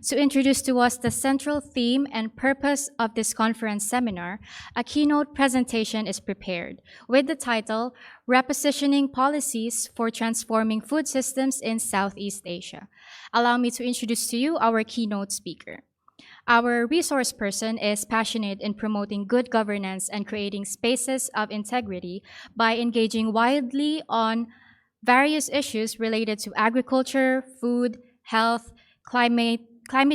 To introduce to us the central theme and purpose of this conference seminar, a keynote presentation is prepared with the title, Repositioning Policies for Transforming Food Systems in Southeast Asia. Allow me to introduce to you our keynote speaker. Our resource person is passionate in promoting good governance and creating spaces of integrity by engaging widely on various issues related to agriculture, food, health, climate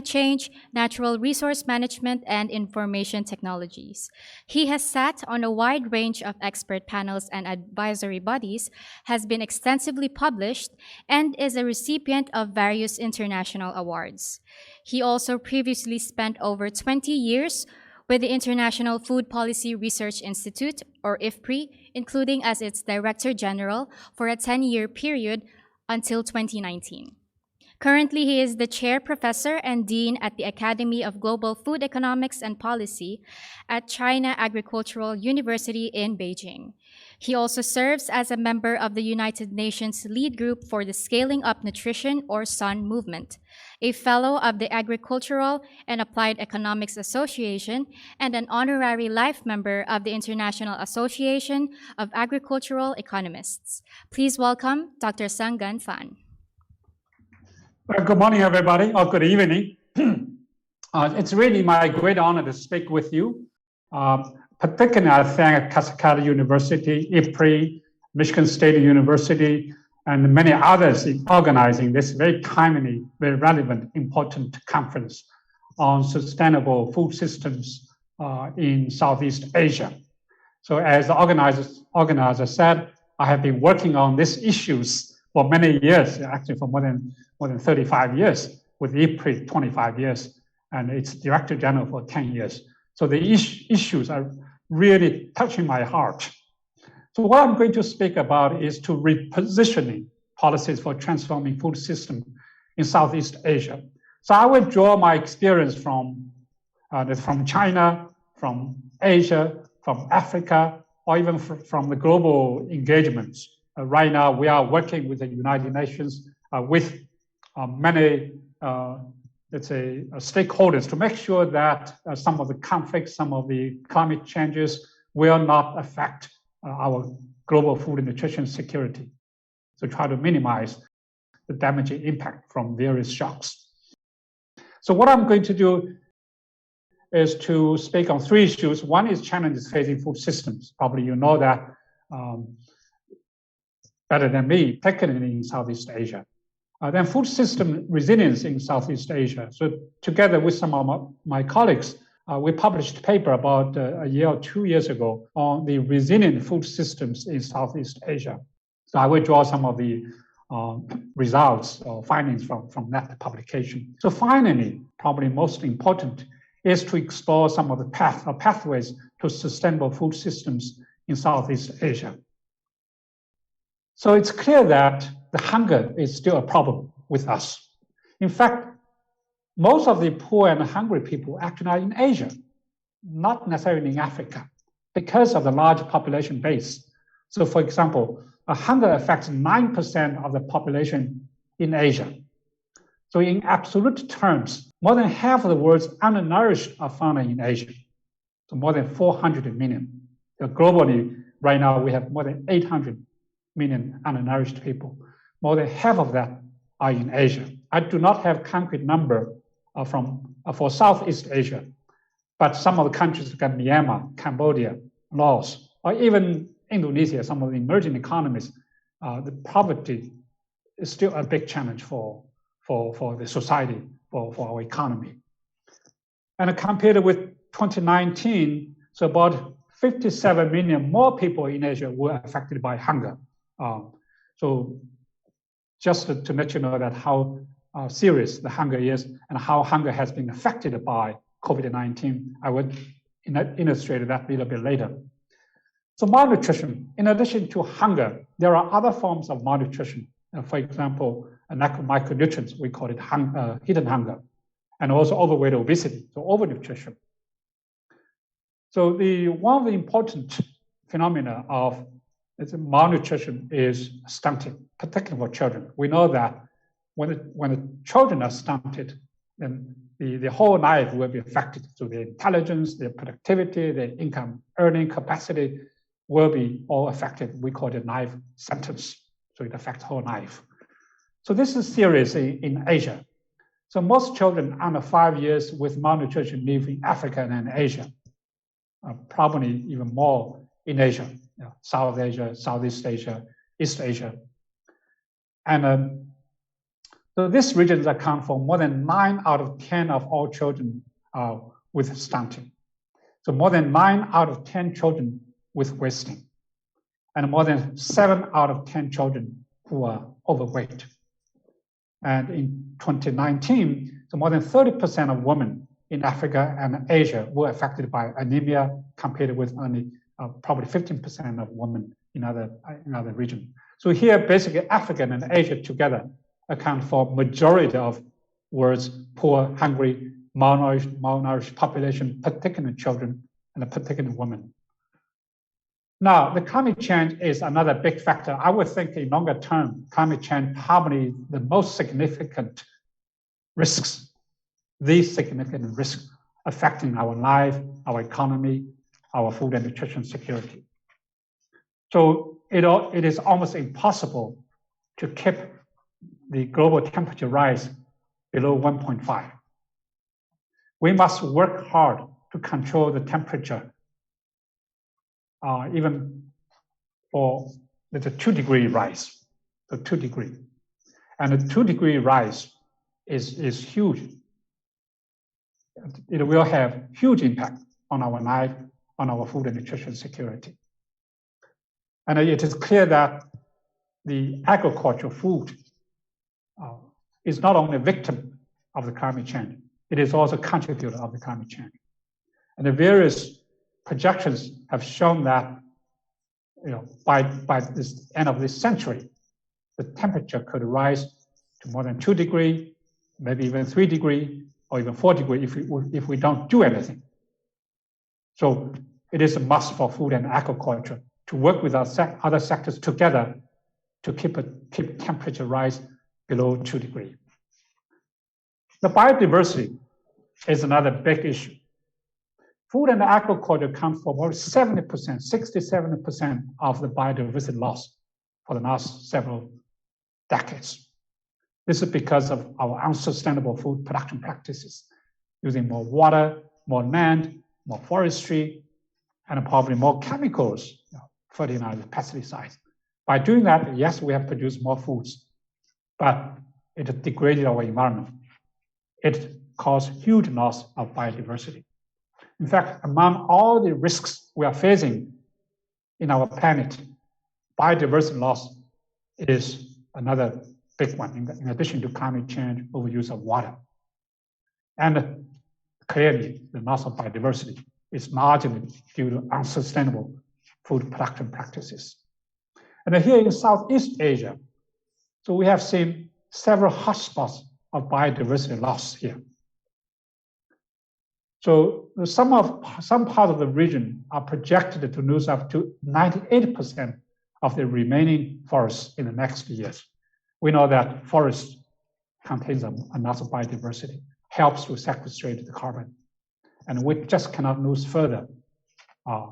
change, natural resource management, and information technologies. He has sat on a wide range of expert panels and advisory bodies, has been extensively published, and is a recipient of various international awards. He also previously spent over 20 years with the International Food Policy Research Institute, or IFPRI, including as its Director General for a 10-year period until 2019. Currently, he is the Chair Professor and Dean at the Academy of Global Food Economics and Policy at China Agricultural University in Beijing. He also serves as a member of the United Nations Lead Group for the Scaling Up Nutrition, or SUN movement, a fellow of the Agricultural and Applied Economics Association, and an honorary life member of the International Association of Agricultural Economists. Please welcome Dr. Sang-Gan Fan. Well, good morning, everybody, or good evening. It's really my great honor to speak with you. Particularly, I thank Cascade University, IFPRI, Michigan State University, and many others in organizing this very timely, very relevant, important conference on sustainable food systems in Southeast Asia. So as the organizer said, I have been working on these issues for many years, actually for more than 35 years, with IFPRI 25 years, and its Director General for 10 years. So the issues are really touching my heart. So what I'm going to speak about is to repositioning policies for transforming food system in Southeast Asia. So I will draw my experience from China, from Asia, from Africa, or even from the global engagements. Right now, we are working with the United Nations with many, let's say, stakeholders to make sure that some of the conflicts, some of the climate changes will not affect our global food and nutrition security. So try to minimize the damaging impact from various shocks. So what I'm going to do is to speak on three issues. One is challenges facing food systems. Probably you know that better than me, particularly in Southeast Asia. Then food system resilience in Southeast Asia. So together with some of my colleagues, we published a paper about a year or 2 years ago on the resilient food systems in Southeast Asia. So I will draw some of the results or findings from that publication. So finally, probably most important, is to explore some of the pathways to sustainable food systems in Southeast Asia. So it's clear that the hunger is still a problem with us. In fact, most of the poor and hungry people actually are in Asia, not necessarily in Africa, because of the large population base. So for example, hunger affects 9% of the population in Asia. So in absolute terms, more than half of the world's undernourished are found in Asia. So more than 400 million. So globally, right now, we have more than 800 million undernourished people. More than half of that are in Asia. I do not have concrete number for Southeast Asia, but some of the countries like Myanmar, Cambodia, Laos, or even Indonesia, some of the emerging economies, the poverty is still a big challenge for the society, for our economy. And compared with 2019, so about 57 million more people in Asia were affected by hunger. So just to let you know that how serious the hunger is and how hunger has been affected by COVID-19, I will illustrate that a little bit later. So malnutrition, in addition to hunger, there are other forms of malnutrition. For example, lack of micronutrients, we call it hidden hunger, and also overweight, obesity, so overnutrition. So one of the important phenomena of malnutrition is stunting, particularly for children. We know that when the children are stunted, then the whole life will be affected. So their intelligence, their productivity, their income earning capacity will be all affected. We call it life sentence. So it affects whole life. So this is serious in Asia. So most children under 5 years with malnutrition live in Africa and Asia, probably even more in Asia, South Asia, Southeast Asia, East Asia. And so these regions account for more than 9 out of 10 of all children with stunting. So more than 9 out of 10 children with wasting, and more than 7 out of 10 children who are overweight. And in 2019, so more than 30% of women in Africa and Asia were affected by anemia, compared with only probably 15% of women in other regions. So here, basically, Africa and Asia together account for majority of world's poor, hungry, malnourished population, particularly children and particularly women. Now, the climate change is another big factor. I would think in longer term, climate change probably the most significant risks, these significant risks affecting our life, our economy, our food and nutrition security. So it is almost impossible to keep the global temperature rise below 1.5. We must work hard to control the temperature, even for the 2-degree rise, the 2 degree. And the 2-degree rise is huge. It will have huge impact on our life, on our food and nutrition security. And it is clear that the agricultural food is not only a victim of the climate change, it is also a contributor of the climate change. And the various projections have shown that by this end of this century, the temperature could rise to more than 2 degrees, maybe even 3 degrees, or even 4 degrees if we don't do anything. So it is a must for food and agriculture to work with our other sectors together to keep temperature rise below 2 degrees. The biodiversity is another big issue. Food and agriculture account for more than 70%, 67% of the biodiversity loss for the last several decades. This is because of our unsustainable food production practices, using more water, more land, more forestry, and probably more chemicals, fertilizers, pesticides. By doing that, yes, we have produced more foods, but it degraded our environment. It caused huge loss of biodiversity. In fact, among all the risks we are facing in our planet, biodiversity loss is another big one, in addition to climate change, overuse of water. And clearly, the loss of biodiversity is marginally due to unsustainable food production practices. And here in Southeast Asia, so we have seen several hotspots of biodiversity loss here. So some parts of the region are projected to lose up to 98% of the remaining forests in the next years. We know that forest contains a lot of biodiversity, helps to sequestrate the carbon. And we just cannot lose further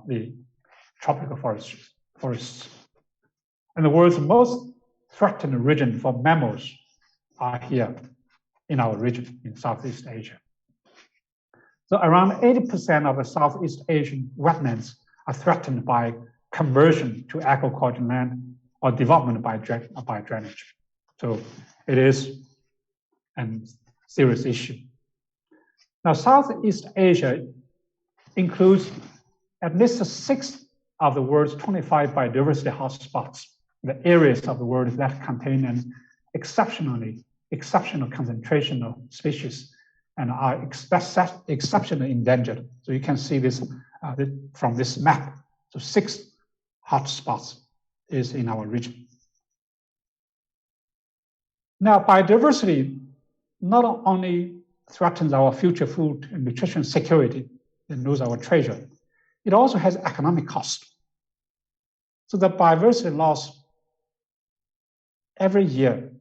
the tropical forests. And the world's most threatened region for mammals are here in our region, in Southeast Asia. So around 80% of the Southeast Asian wetlands are threatened by conversion to agricultural land or development by drainage. So it is a serious issue. Now, Southeast Asia includes at least 6 of the world's 25 biodiversity hotspots, the areas of the world that contain an exceptional concentration of species and are exceptionally endangered. So you can see this from this map. So 6 hotspots is in our region. Now, biodiversity not only threatens our future food and nutrition security and lose our treasure, it also has economic cost. So the biodiversity loss every year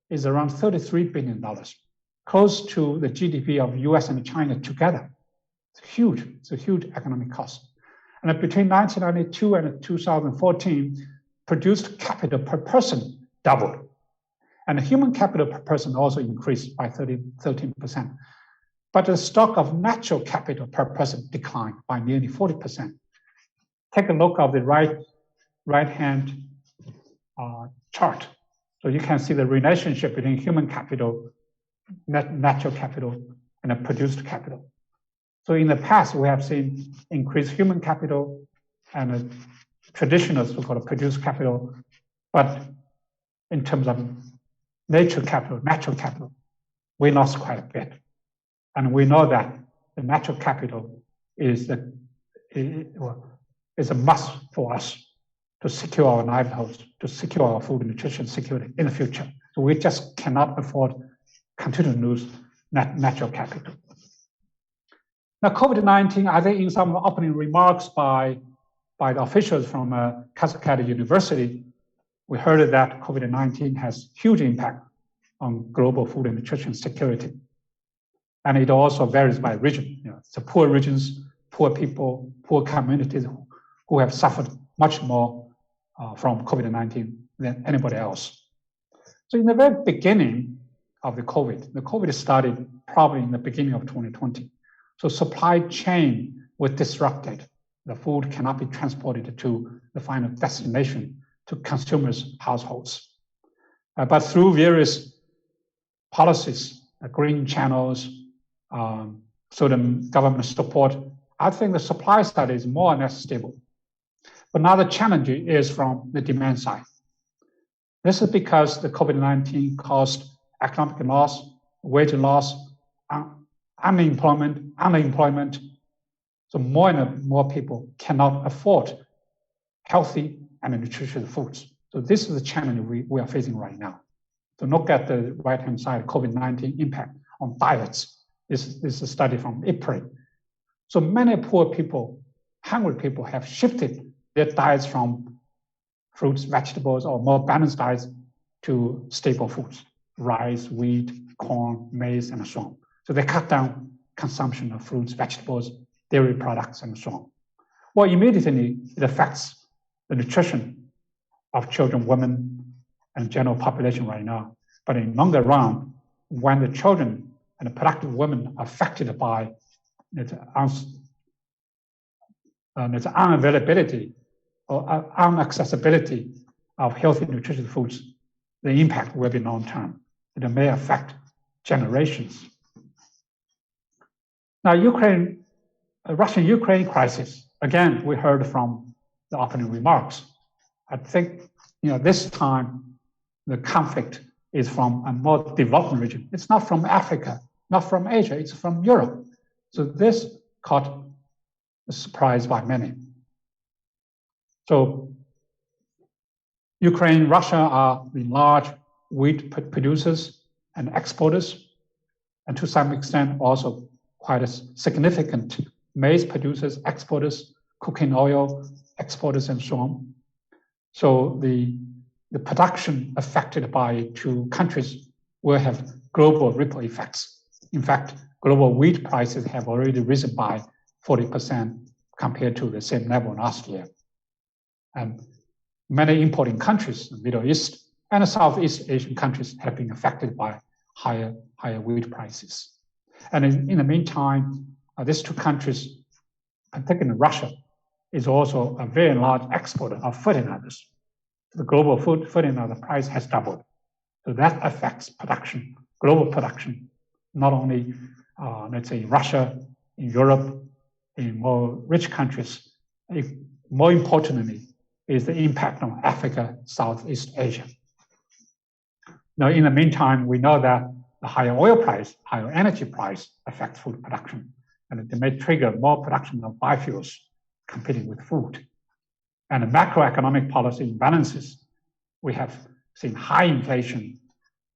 is around $33 billion close to the GDP of US and China together. It's huge. It's a huge economic cost. And between 1992 and 2014, produced capital per person doubled. And the human capital per person also increased by 13%. But the stock of natural capital per person declined by nearly 40%. Take a look at the right-hand chart. So you can see the relationship between human capital, natural capital, and produced capital. So in the past, we have seen increased human capital and traditional so-called produced capital. But in terms of natural capital, we lost quite a bit. And we know that the natural capital is a must for us to secure our livelihoods, to secure our food and nutrition security in the future. So we just cannot afford continue to lose natural capital. Now, COVID-19, I think in some opening remarks by the officials from Kazakhstan University, we heard that COVID-19 has huge impact on global food and nutrition security. And it also varies by region. So poor regions, poor people, poor communities who have suffered much more from COVID-19 than anybody else. So in the very beginning of the COVID started probably in the beginning of 2020. So supply chain was disrupted. The food cannot be transported to the final destination, to consumers' households. But through various policies, green channels, certain government support, I think the supply side is more or less stable. But now the challenge is from the demand side. This is because the COVID-19 caused economic loss, wage loss, unemployment. So more and more people cannot afford healthy and nutritious foods. So this is the challenge we are facing right now. So look at the right-hand side, COVID-19 impact on diets. This is a study from April. So many poor people, hungry people have shifted their diets from fruits, vegetables, or more balanced diets to staple foods, rice, wheat, corn, maize, and so on. So they cut down consumption of fruits, vegetables, dairy products, and so on. Well, immediately it affects the nutrition of children, women, and general population right now. But in longer run, when the children and the productive women are affected by its unavailability or unaccessibility of healthy, nutritious foods, the impact will be long-term. It may affect generations. Now, Russian-Ukraine crisis, again, we heard from the opening remarks. I think this time the conflict is from a more developed region. It's not from Africa, not from Asia, it's from Europe. So this caught a surprise by many. So Ukraine, Russia are the large wheat producers and exporters, and to some extent also quite a significant maize producers, exporters, cooking oil exporters, and so on. So the production affected by two countries will have global ripple effects. In fact, global wheat prices have already risen by 40% compared to the same level last year. And many importing countries, the Middle East and Southeast Asian countries, have been affected by higher wheat prices. And in the meantime, these two countries, particularly Russia, is also a very large exporter of fertilizers. The global food fertilizer price has doubled. So that affects production, global production, not only, let's say, in Russia, in Europe, in more rich countries. More importantly, is the impact on Africa, Southeast Asia. Now, in the meantime, we know that the higher oil price, higher energy price affects food production, and it may trigger more production of biofuels competing with food. And the macroeconomic policy imbalances, we have seen high inflation,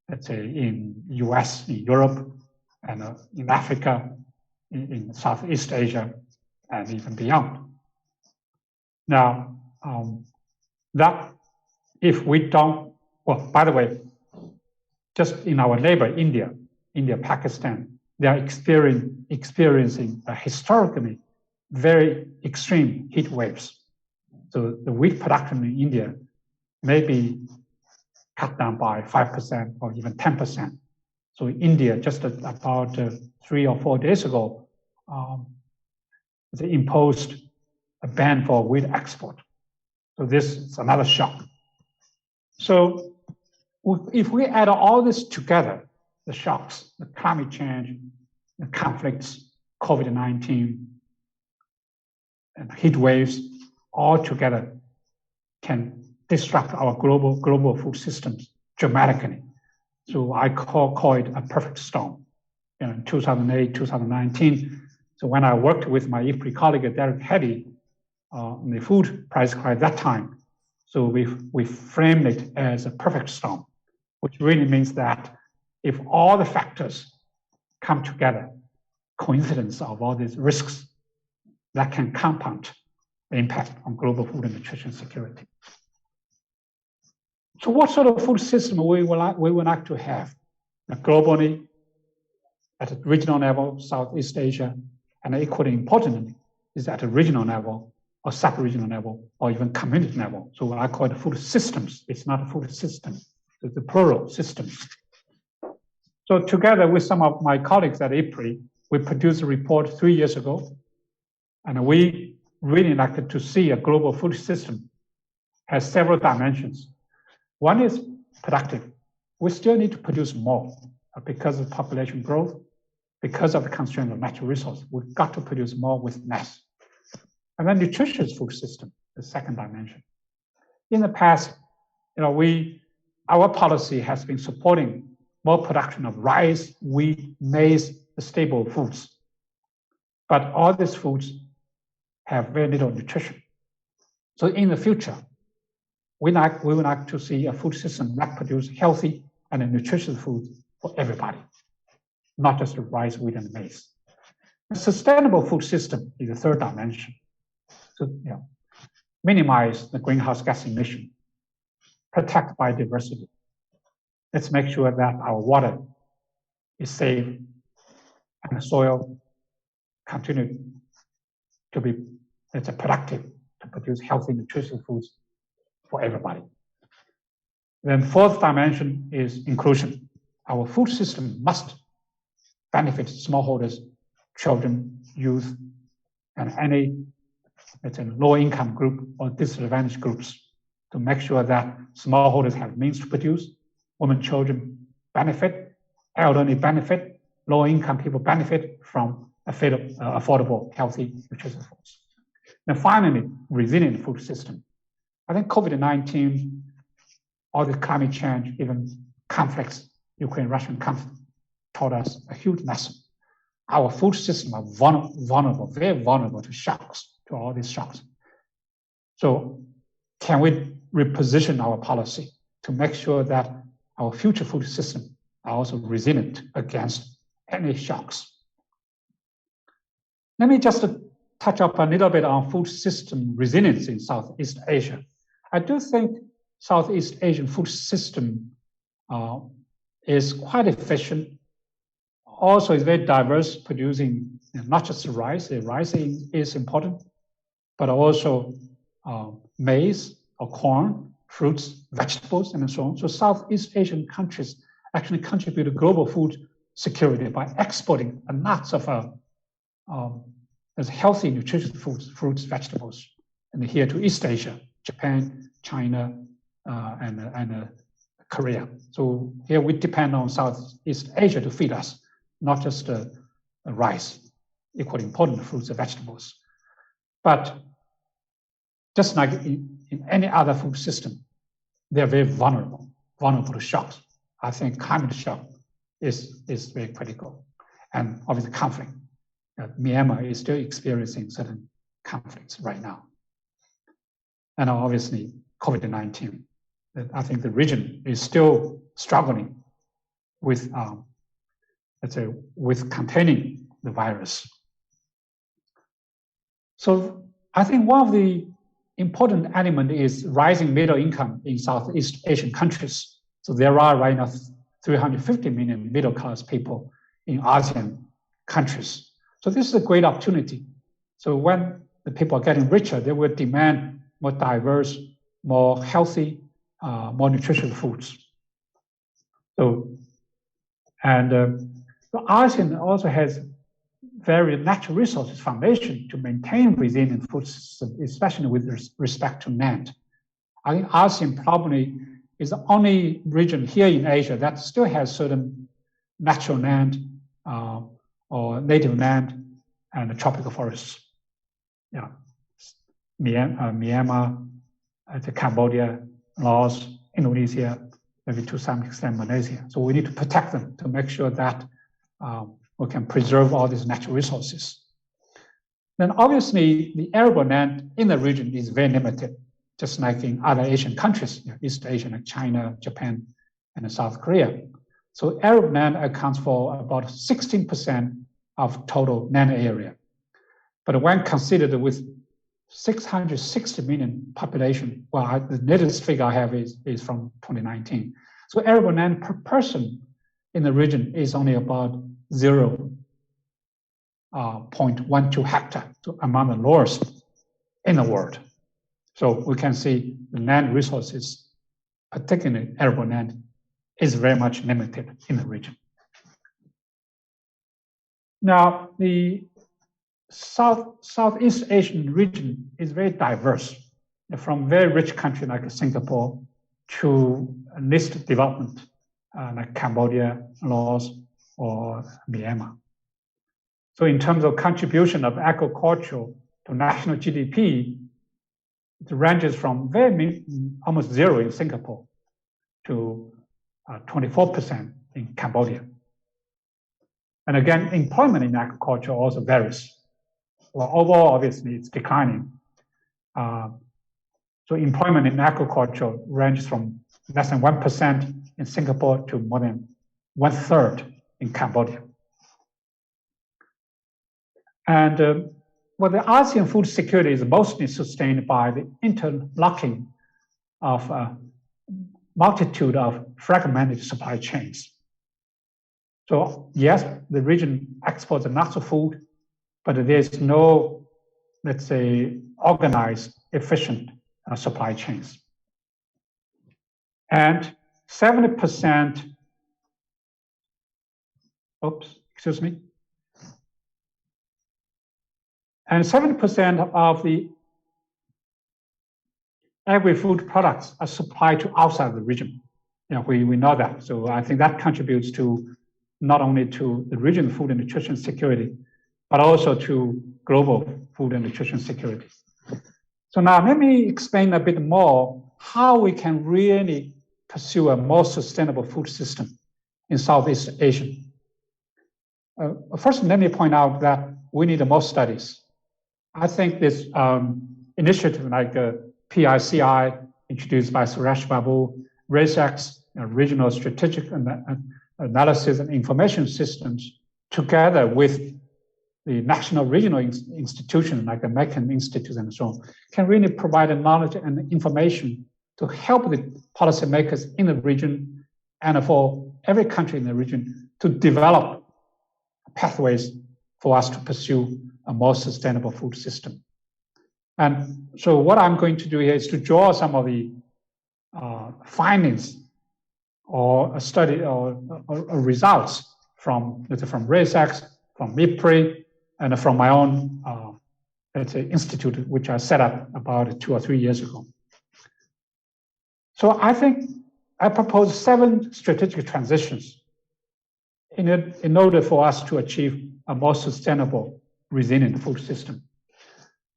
let's say in US, in Europe, and in Africa, in Southeast Asia, and even beyond. Now, that if we don't, well, by the way, just in our neighbor, India, India, Pakistan, they are experiencing a historically very extreme heat waves. So the wheat production in India may be cut down by 5% or even 10%. So India, just about 3 or 4 days ago, they imposed a ban for wheat export. So this is another shock. So if we add all this together, the shocks, the climate change, the conflicts, COVID-19, and heat waves, all together can disrupt our global food systems dramatically. So I call it a perfect storm. In 2008, 2019, so when I worked with my IPRI colleague, Derek Heddy, on the food price crisis at that time, so we framed it as a perfect storm, which really means that if all the factors come together, coincidence of all these risks, that can compound the impact on global food and nutrition security. So what sort of food system we would like to have globally, at a regional level, Southeast Asia, and equally importantly, is at a regional level or sub-regional level or even community level. So I call it food systems. It's not a food system, it's the plural systems. So together with some of my colleagues at IPRI, we produced a report 3 years ago, and we really like to see a global food system has several dimensions. One is productive. We still need to produce more because of population growth, because of the constraint of natural resources. We've got to produce more with less. And then nutritious food system, the second dimension. In the past, our policy has been supporting more production of rice, wheat, maize, the staple foods. But all these foods have very little nutrition. So in the future, we would like to see a food system that produces healthy and nutritious food for everybody, not just rice, wheat, and maize. A sustainable food system is the third dimension. So, minimize the greenhouse gas emission, protect biodiversity. Let's make sure that our water is safe and the soil continue to be productive to produce healthy, nutritious foods for everybody. Then fourth dimension is inclusion. Our food system must benefit smallholders, children, youth, and any low-income group or disadvantaged groups to make sure that smallholders have means to produce, women, children benefit, elderly benefit, low-income people benefit from affordable, healthy, nutritious foods. And finally, resilient food system. I think COVID-19, all the climate change, even conflicts, Ukraine-Russian conflict, taught us a huge lesson. Our food system are vulnerable, very vulnerable to shocks, to all these shocks. So can we reposition our policy to make sure that our future food system are also resilient against any shocks? Let me just touch up a little bit on food system resilience in Southeast Asia. I do think Southeast Asian food system is quite efficient. Also, it's very diverse, producing not just rice. The rice is important, but also maize or corn, fruits, vegetables, and so on. So Southeast Asian countries actually contribute to global food security by exporting lots of healthy, nutritious foods, fruits, vegetables, and here to East Asia, Japan, China, and Korea. So here we depend on Southeast Asia to feed us, not just rice, equally important fruits and vegetables. But just like in any other food system, they're very vulnerable to shocks. I think climate shock is very critical. And obviously conflict. Myanmar is still experiencing certain conflicts right now. And obviously COVID-19. I think the region is still struggling with, with containing the virus. So I think one of the important elements is rising middle income in Southeast Asian countries. So there are right now 350 million middle-class people in ASEAN countries. So this is a great opportunity. So when the people are getting richer, they will demand more diverse, more healthy, more nutritious foods. So, and the ASEAN also has very natural resources foundation to maintain resilient food system, especially with respect to land. I think ASEAN probably is the only region here in Asia that still has certain natural land or native land and tropical forests. Yeah, Myanmar, Cambodia, Laos, Indonesia, maybe to some extent Malaysia. So we need to protect them to make sure that we can preserve all these natural resources. Then obviously the arable land in the region is very limited, just like in other Asian countries, East Asia, like China, Japan, and South Korea. So arable land accounts for about 16% of total land area. But when considered with 660 million population, well, the latest figure I have is from 2019. So arable land per person in the region is only about 0.12 hectare, so among the lowest in the world. So we can see the land resources, particularly arable land, is very much limited in the region. Now, the Southeast Asian region is very diverse, from very rich countries like Singapore to least development like Cambodia, Laos, or Myanmar. So in terms of contribution of agriculture to national GDP, it ranges from almost zero in Singapore to 24% in Cambodia. And again, employment in agriculture also varies. Well, overall, obviously, it's declining. So employment in agriculture ranges from less than 1% in Singapore to more than 1/3 in Cambodia. And well, the ASEAN food security is mostly sustained by the interlocking of a multitude of fragmented supply chains. So yes, the region exports lots of food, but there is no, let's say, organized, efficient supply chains. And 70%, and 70% of the agri-food products are supplied to outside the region. We know that. So I think that contributes to not only to the region food and nutrition security, but also to global food and nutrition security. So now let me explain a bit more how we can really pursue a more sustainable food system in Southeast Asia. First, let me point out that we need more studies. I think this initiative like PICI, introduced by Suresh Babu, RACEX, Regional Strategic Analysis and Information Systems, together with the national regional institutions like the American Institute and so on, can really provide knowledge and information to help the policymakers in the region and for every country in the region to develop pathways for us to pursue a more sustainable food system. And so what I'm going to do here is to draw some of the findings or a study or results from RACEX, from MIPRI, and from my own let's say institute, which I set up about 2 or 3 years ago. So I think I propose 7 strategic transitions in order for us to achieve a more sustainable, resilient food system.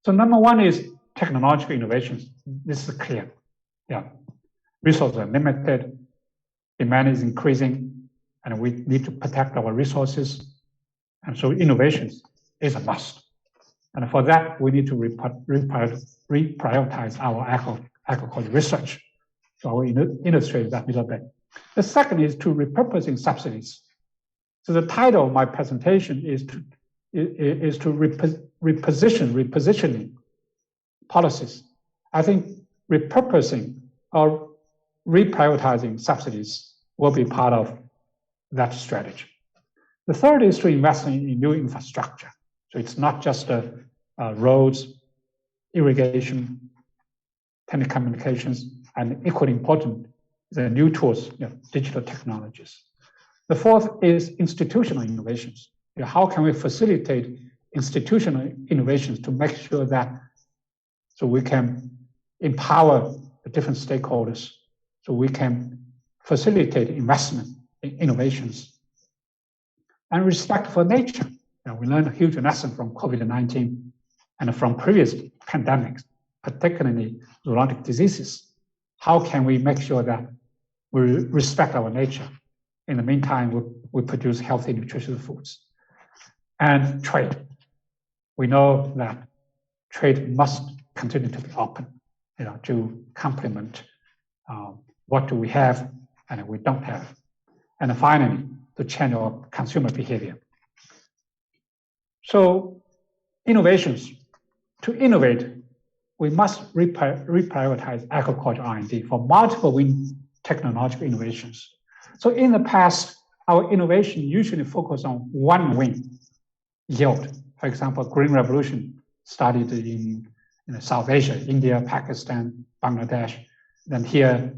So number 1 is technological innovations. This is clear. Yeah, resources are limited, demand is increasing, and we need to protect our resources. And so innovations is a must. And for that, we need to reprioritize our agricultural research. So I will illustrate that a little bit. The second is to repurposing subsidies. So the title of my presentation is to repositioning policies. I think repurposing or reprioritizing subsidies will be part of that strategy. The third is to invest in new infrastructure. So it's not just roads, irrigation, telecommunications, and equally important, the new tools, digital technologies. The fourth is institutional innovations. How can we facilitate institutional innovations to make sure that so we can empower the different stakeholders, so we can facilitate investment in innovations. And respect for nature. We learned a huge lesson from COVID-19 and from previous pandemics, particularly zoonotic diseases. How can we make sure that we respect our nature? In the meantime, we produce healthy, nutritious foods. And trade. We know that trade must continue to be open, to complement what do we have and we don't have. And finally, to change our consumer behavior. So innovations. To innovate, we must reprioritize agriculture R&D for multiple technological innovations. So in the past, our innovation usually focused on one win, yield. For example, Green Revolution started in South Asia, India, Pakistan, Bangladesh. Then here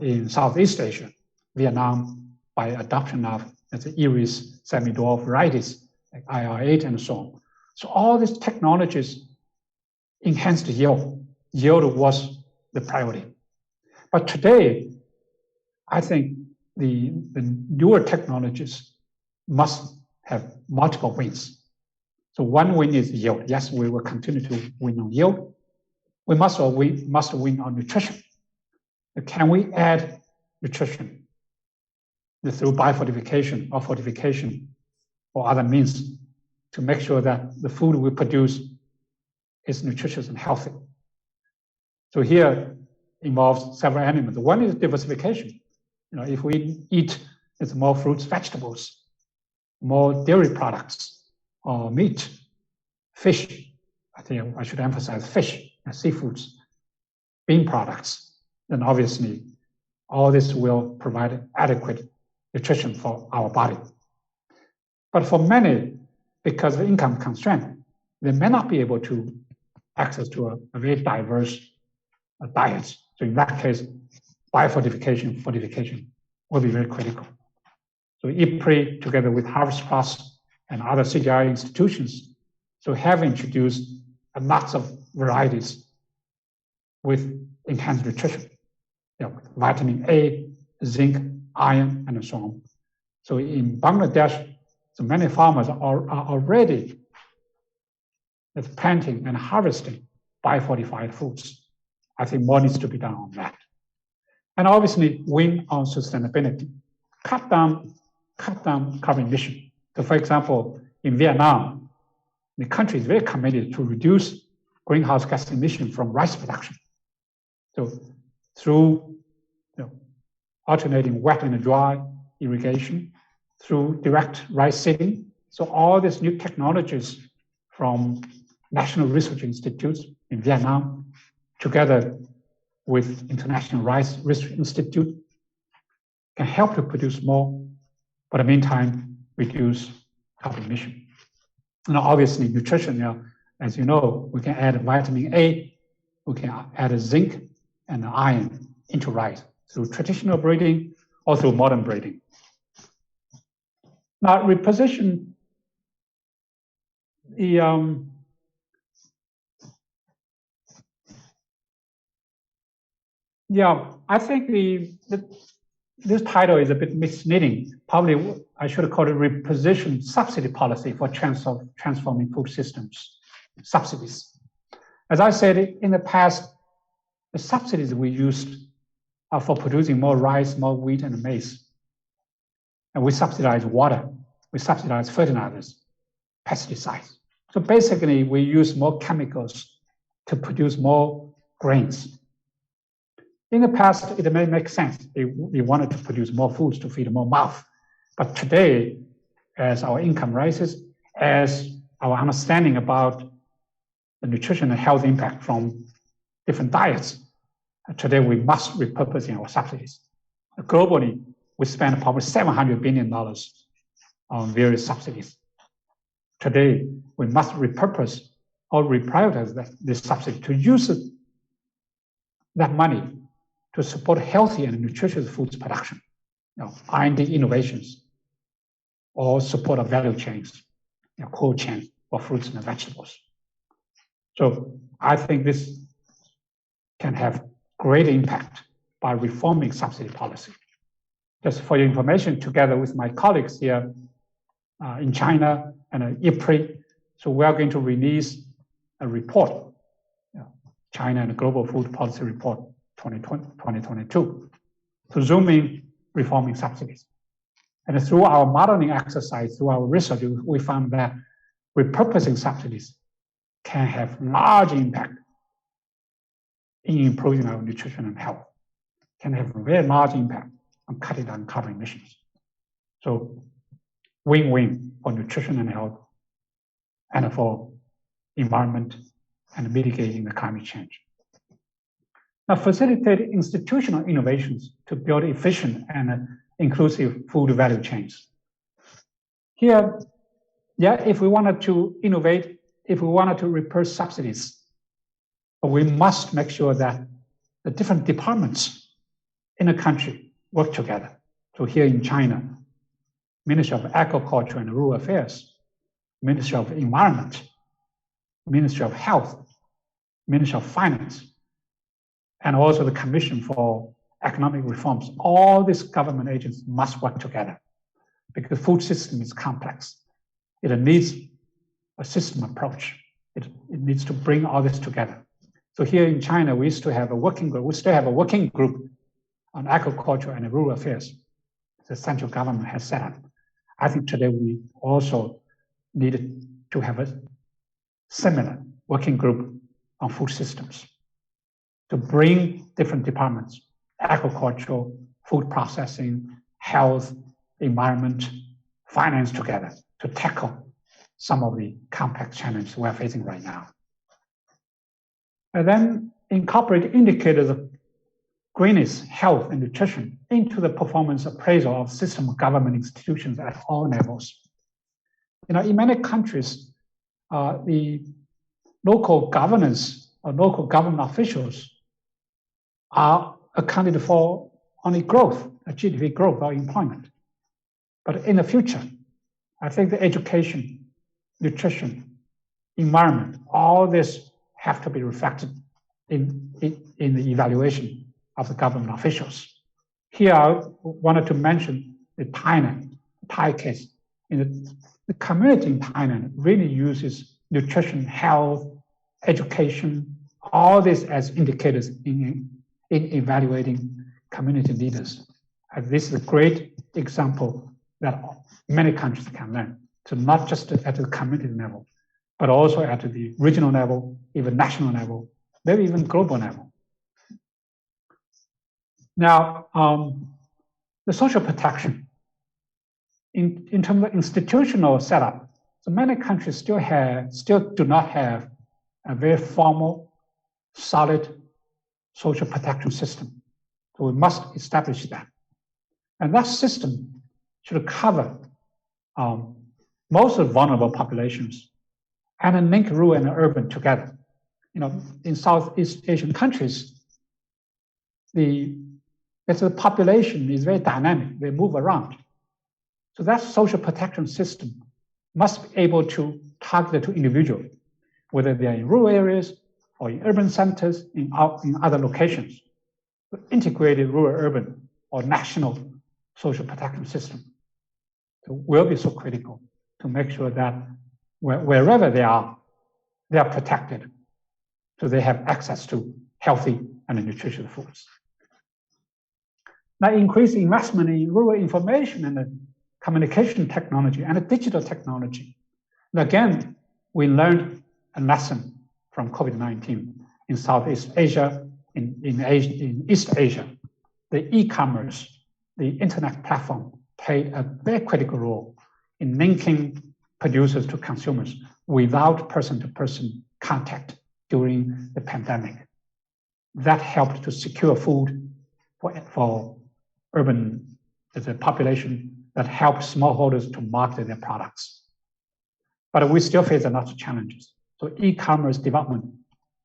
in Southeast Asia, Vietnam, by adoption of the Iris semi-dwarf varieties like IR8 and so on. So all these technologies enhanced yield. Yield was the priority. But today, I think the newer technologies must have multiple wins. So one win is yield. Yes, we will continue to win on yield. We must win on nutrition. Can we add nutrition through biofortification or fortification or other means to make sure that the food we produce is nutritious and healthy? So here involves several elements. One is diversification. If we eat more fruits, vegetables, more dairy products, or meat, fish, I think I should emphasize fish and seafoods, bean products, then obviously all this will provide adequate nutrition for our body. But for many, because of income constraint, they may not be able to access to a very diverse diet. So in that case, biofortification, fortification will be very critical. So IPRI, together with Harvest Plus and other CGI institutions, so have introduced lots of varieties with enhanced nutrition, vitamin A, zinc, iron, and so on. So in Bangladesh, so many farmers are already planting and harvesting biofortified foods. I think more needs to be done on that. And obviously, win on sustainability, cut down carbon emission. So for example, in Vietnam, the country is very committed to reduce greenhouse gas emission from rice production. So through alternating wet and dry irrigation, through direct rice seeding. So all these new technologies from national research institutes in Vietnam, together with International Rice Research Institute, can help to produce more, but in the meantime, reduce carbon emission. And obviously, nutrition, as you know, we can add vitamin A, we can add zinc and iron into rice through traditional breeding or through modern breeding. Now, reposition, I think this title is a bit misleading. Probably I should call it reposition subsidy policy for transforming food systems, subsidies. As I said, in the past, the subsidies we used are for producing more rice, more wheat, and maize. And we subsidize water, we subsidize fertilizers, pesticides. So basically, we use more chemicals to produce more grains. In the past, it may make sense. We wanted to produce more foods to feed more mouth. But today, as our income rises, as our understanding about the nutrition and health impact from different diets, today we must repurpose our subsidies. Globally, we spent probably $700 billion on various subsidies. Today, we must repurpose or reprioritize this subsidy to use that money to support healthy and nutritious foods production, R&D innovations, or support of value chains, cold chains for fruits and vegetables. So I think this can have great impact by reforming subsidy policy. Just for your information, together with my colleagues here in China and IPRI, so we are going to release a report, China and Global Food Policy Report 2022, to zoom in reforming subsidies. And through our modeling exercise, through our research, we found that repurposing subsidies can have large impact in improving our nutrition and health, can have a very large impact on cutting down carbon emissions. So win-win for nutrition and health and for environment and mitigating the climate change. Now, facilitate institutional innovations to build efficient and inclusive food value chains. Here, if we wanted to innovate, if we wanted to repurpose subsidies, we must make sure that the different departments in the country work together. So here in China, Ministry of Agriculture and Rural Affairs, Ministry of Environment, Ministry of Health, Ministry of Finance, and also the Commission for Economic Reforms. All these government agencies must work together because the food system is complex. It needs a system approach. It needs to bring all this together. So here in China, we used to have a working group. We still have a working group on agriculture and rural affairs the central government has set up. I think today we also needed to have a similar working group on food systems to bring different departments, agriculture, food processing, health, environment, finance together to tackle some of the complex challenges we're facing right now. And then incorporate indicators of greenness, health, and nutrition into the performance appraisal of system of government institutions at all levels. In many countries, the local governance or local government officials are accounted for only growth, GDP growth or employment. But in the future, I think the education, nutrition, environment, all this have to be reflected in the evaluation of the government officials. Here, I wanted to mention the Thai case. The community in Thailand really uses nutrition, health, education, all this as indicators in evaluating community leaders. And this is a great example that many countries can learn. So not just at the community level, but also at the regional level, even national level, maybe even global level. Now, the social protection, in terms of institutional setup, so many countries still do not have a very formal, solid social protection system. So we must establish that. And that system should cover most of the vulnerable populations and then link rural and urban together. In Southeast Asian countries, the population is very dynamic. They move around. So that social protection system must be able to target to individuals, whether they are in rural areas or in urban centers, in other locations. So integrated rural-urban or national social protection system will be so critical to make sure that wherever they are protected, so they have access to healthy and nutritious foods. Now, increase investment in rural information and communication technology and digital technology. And again, we learned a lesson from COVID-19 in Southeast Asia, in East Asia. The e-commerce, the internet platform played a very critical role in linking producers to consumers without person-to-person contact during the pandemic. That helped to secure food for urban It's a population that helps smallholders to market their products. But we still face a lot of challenges. So e-commerce development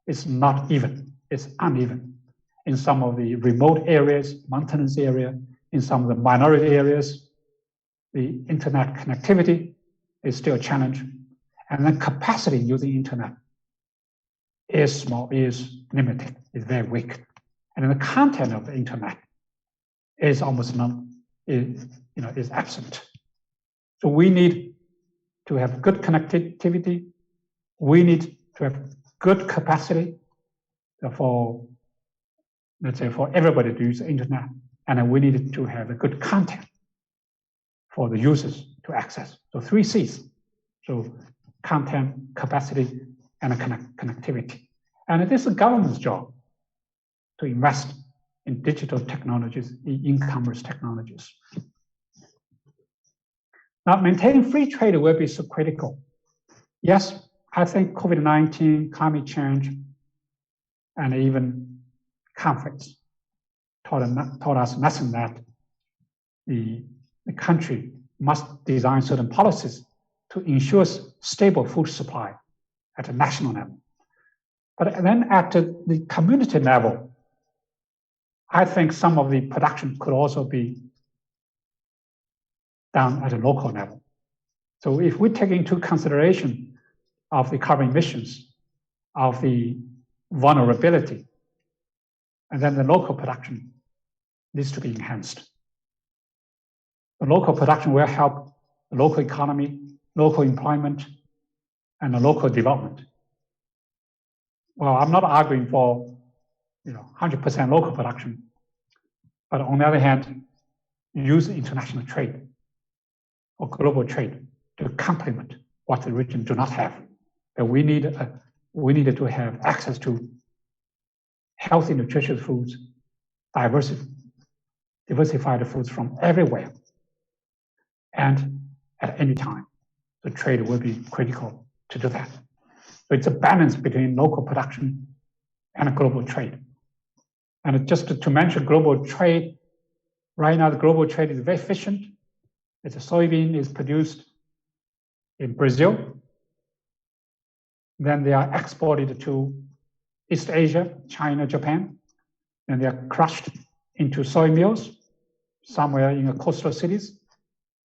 is not even, it's uneven. In some of the remote areas, mountainous area, in some of the minority areas, the internet connectivity is still a challenge. And then capacity using internet is small, is limited, is very weak. And then the content of the internet is almost none, is absent. So we need to have good connectivity. We need to have good capacity for, let's say, for everybody to use the internet. And then we need to have a good content for the users to access. So 3 C's. So content, capacity, and connectivity. And it is the government's job to invest in digital technologies, in e-commerce technologies. Now, maintaining free trade will be so critical. Yes, I think COVID-19, climate change, and even conflicts taught us a lesson that the country must design certain policies to ensure stable food supply at a national level. But then at the community level, I think some of the production could also be done at a local level. So if we take into consideration of the carbon emissions, of the vulnerability, and then the local production needs to be enhanced. The local production will help the local economy, local employment, and the local development. Well, I'm not arguing for 100% local production, but on the other hand, use international trade or global trade to complement what the region do not have. And we needed to have access to healthy, nutritious foods, diversified foods from everywhere, and at any time. The trade will be critical to do that. So it's a balance between local production and global trade. And just to mention global trade, right now the global trade is very efficient. It's a soybean is produced in Brazil. Then they are exported to East Asia, China, Japan. And they are crushed into soy mills somewhere in the coastal cities.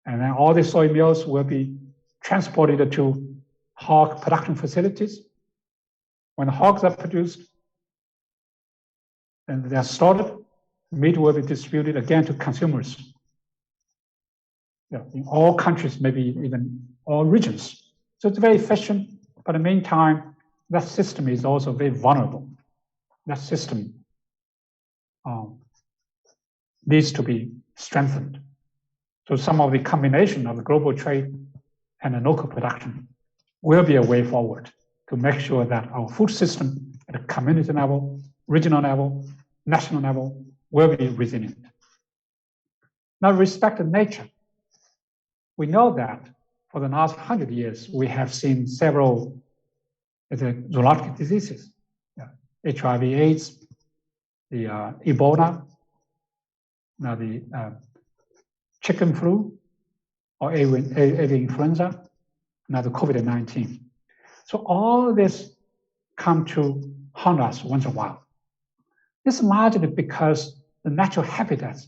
And then all the soy mills will be transported to hog production facilities. When the hogs are produced, and they are stored, meat will be distributed again to consumers. In all countries, maybe even all regions. So it's very efficient, but in the meantime, that system is also very vulnerable. That system needs to be strengthened. So some of the combination of the global trade and the local production will be a way forward to make sure that our food system at a community level, regional level, national level will be resilient. Now, respect of nature. We know that for the last 100 years, we have seen several zoological diseases, HIV/AIDS, the Ebola, now the chicken flu, or avian influenza, now the COVID-19. So all this come to haunt us once in a while. This is largely because the natural habitats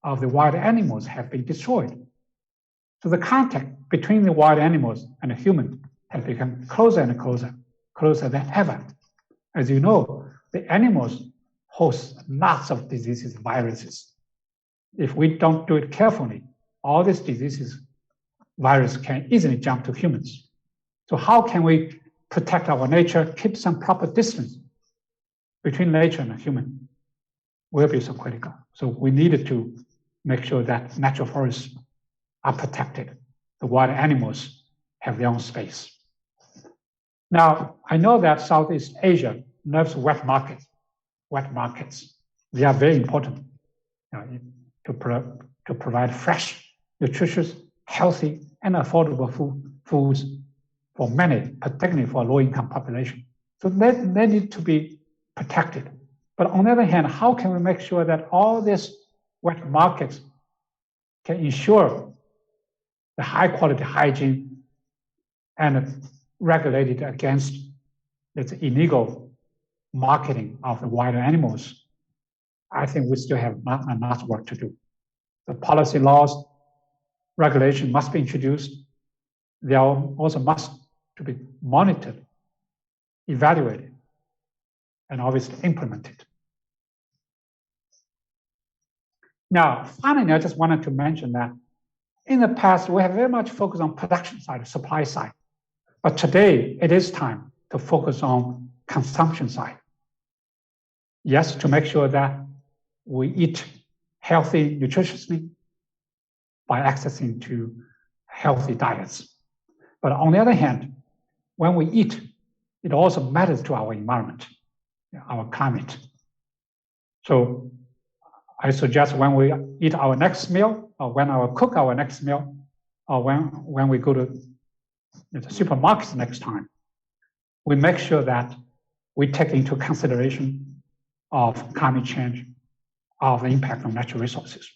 of the wild animals have been destroyed. So the contact between the wild animals and the human has become closer and closer than ever. As you know, the animals host lots of diseases, viruses. If we don't do it carefully, all these diseases, virus can easily jump to humans. So how can we protect our nature, keep some proper distance between nature and human will be so critical. So we needed to make sure that natural forests are protected. The wild animals have their own space. Now, I know that Southeast Asia loves wet markets. They are very important to provide fresh, nutritious, healthy, and affordable foods for many, particularly for low-income population. So they need to be protected. But on the other hand, how can we make sure that all these wet markets can ensure the high quality hygiene and regulate it against its illegal marketing of the wild animals, I think we still have enough work to do. The policy laws, regulation must be introduced. They also must to be monitored, evaluated, and obviously implemented. Now, finally, I just wanted to mention that in the past, we have very much focused on production side, supply side. But today, it is time to focus on consumption side. Yes, to make sure that we eat healthy, nutritiously by accessing to healthy diets. But on the other hand, when we eat, it also matters to our environment, our climate. So I suggest when we eat our next meal, or when we cook our next meal, or when we go to the supermarkets next time, we make sure that we take into consideration of climate change, of the impact on natural resources.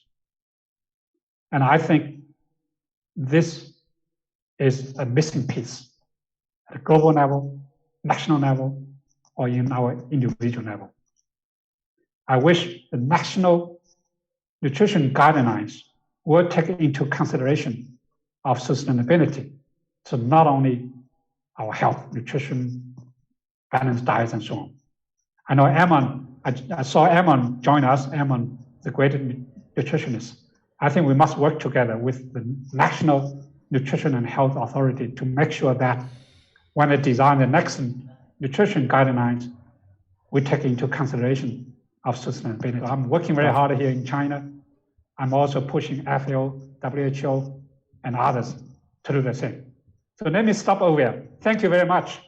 And I think this is a missing piece at a global level, national level, or in our individual level. I wish the national nutrition guidelines will take into consideration of sustainability. So not only our health, nutrition, balanced diets, and so on. I know Eamon, I saw Eamon join us, Eamon, the great nutritionist. I think we must work together with the National Nutrition and Health Authority to make sure that when they design the next nutrition guidelines, we take into consideration of sustainability. I'm working very hard here in China. I'm also pushing FAO, WHO, and others to do the same. So let me stop over here. Thank you very much.